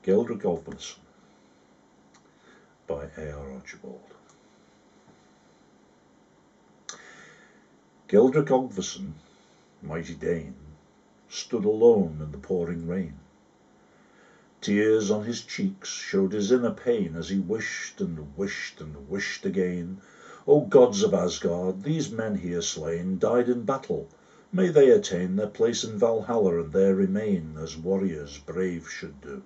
Geldrick Ogvassen by A.R. Archibald. Geldrick Ogvassen, mighty Dane, stood alone in the pouring rain. Tears on his cheeks showed his inner pain as he wished and wished and wished again. O gods of Asgard, these men here slain died in battle. May they attain their place in Valhalla and there remain as warriors brave should do.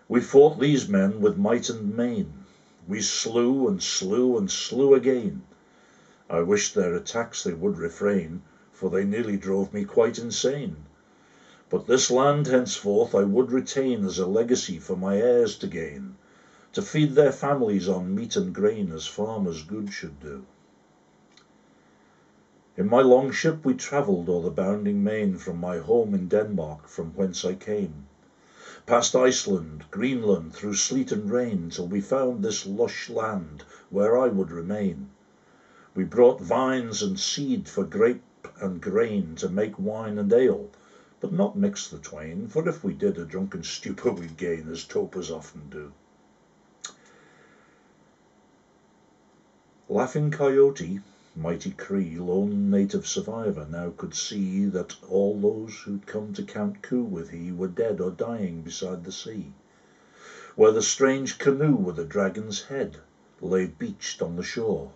We fought these men with might and main. We slew and slew and slew again. I wished their attacks they would refrain, for they nearly drove me quite insane. But this land henceforth I would retain as a legacy for my heirs to gain, to feed their families on meat and grain as farmers good should do. In my long ship we travelled o'er the bounding main from my home in Denmark, from whence I came, past Iceland, Greenland, through sleet and rain, till we found this lush land where I would remain. We brought vines and seed for grape and grain to make wine and ale, but not mix the twain, for if we did, a drunken stupor we'd gain, as topers often do. Laughing Coyote, mighty Cree, lone native survivor, now could see that all those who'd come to count coup with he were dead or dying beside the sea, where the strange canoe with a dragon's head lay beached on the shore.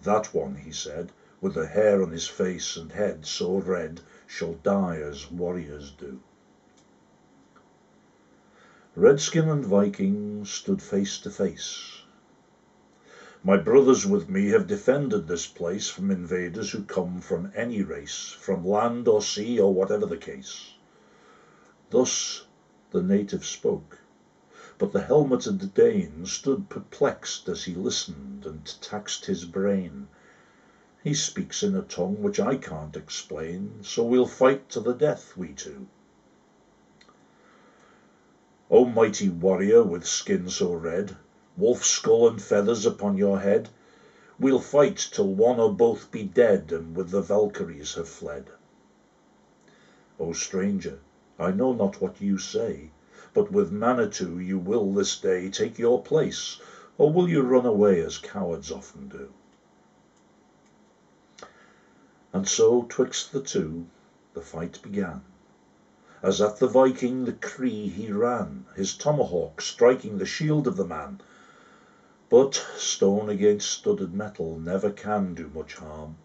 That one, he said, with the hair on his face and head so red, shall die as warriors do. Redskin and Viking stood face to face. My brothers with me have defended this place from invaders who come from any race, from land or sea or whatever the case. Thus the native spoke, but the helmeted Dane stood perplexed as he listened and taxed his brain. He speaks in a tongue which I can't explain, so we'll fight to the death, we two. O mighty warrior with skin so red, wolf skull and feathers upon your head, we'll fight till one or both be dead and with the Valkyries have fled. O stranger, I know not what you say, but with Manitou you will this day take your place, or will you run away as cowards often do? And so twixt the two the fight began, as at the Viking the Cree he ran, his tomahawk striking the shield of the man. But stone against studded metal never can do much harm,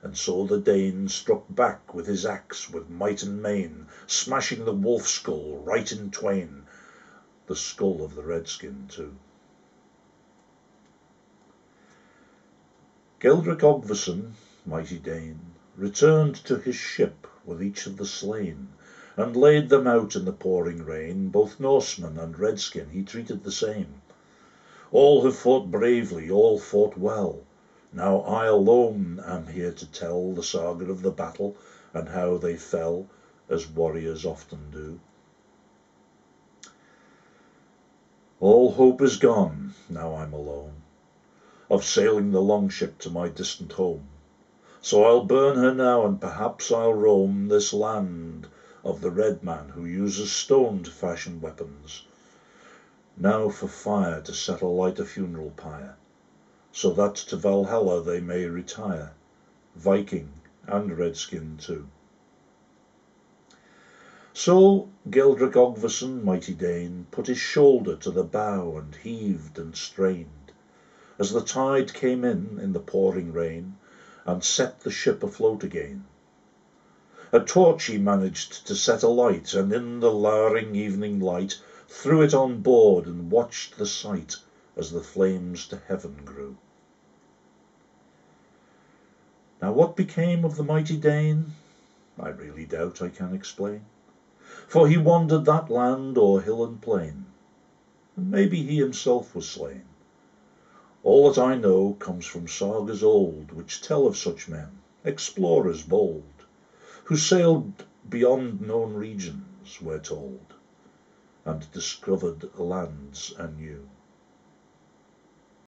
and so the Dane struck back with his axe with might and main, smashing the wolf skull right in twain, the skull of the redskin too. Geldrick Ogvassen, mighty Dane, returned to his ship with each of the slain, and laid them out in the pouring rain. Both Norseman and redskin he treated the same. All have fought bravely, all fought well. Now I alone am here to tell the saga of the battle, and how they fell, as warriors often do. All hope is gone, now I'm alone, of sailing the longship to my distant home. So I'll burn her now, and perhaps I'll roam this land of the red man who uses stone to fashion weapons. Now for fire to set alight a funeral pyre, so that to Valhalla they may retire, Viking and redskin too. So Geldrick Ogvassen, mighty Dane, put his shoulder to the bow and heaved and strained, as the tide came in the pouring rain, and set the ship afloat again. A torch he managed to set alight, and in the lowering evening light threw it on board and watched the sight as the flames to heaven grew. Now what became of the mighty Dane, I really doubt I can explain, for he wandered that land o'er hill and plain, and maybe he himself was slain. All that I know comes from sagas old, which tell of such men, explorers bold, who sailed beyond known regions, we're told, and discovered lands anew.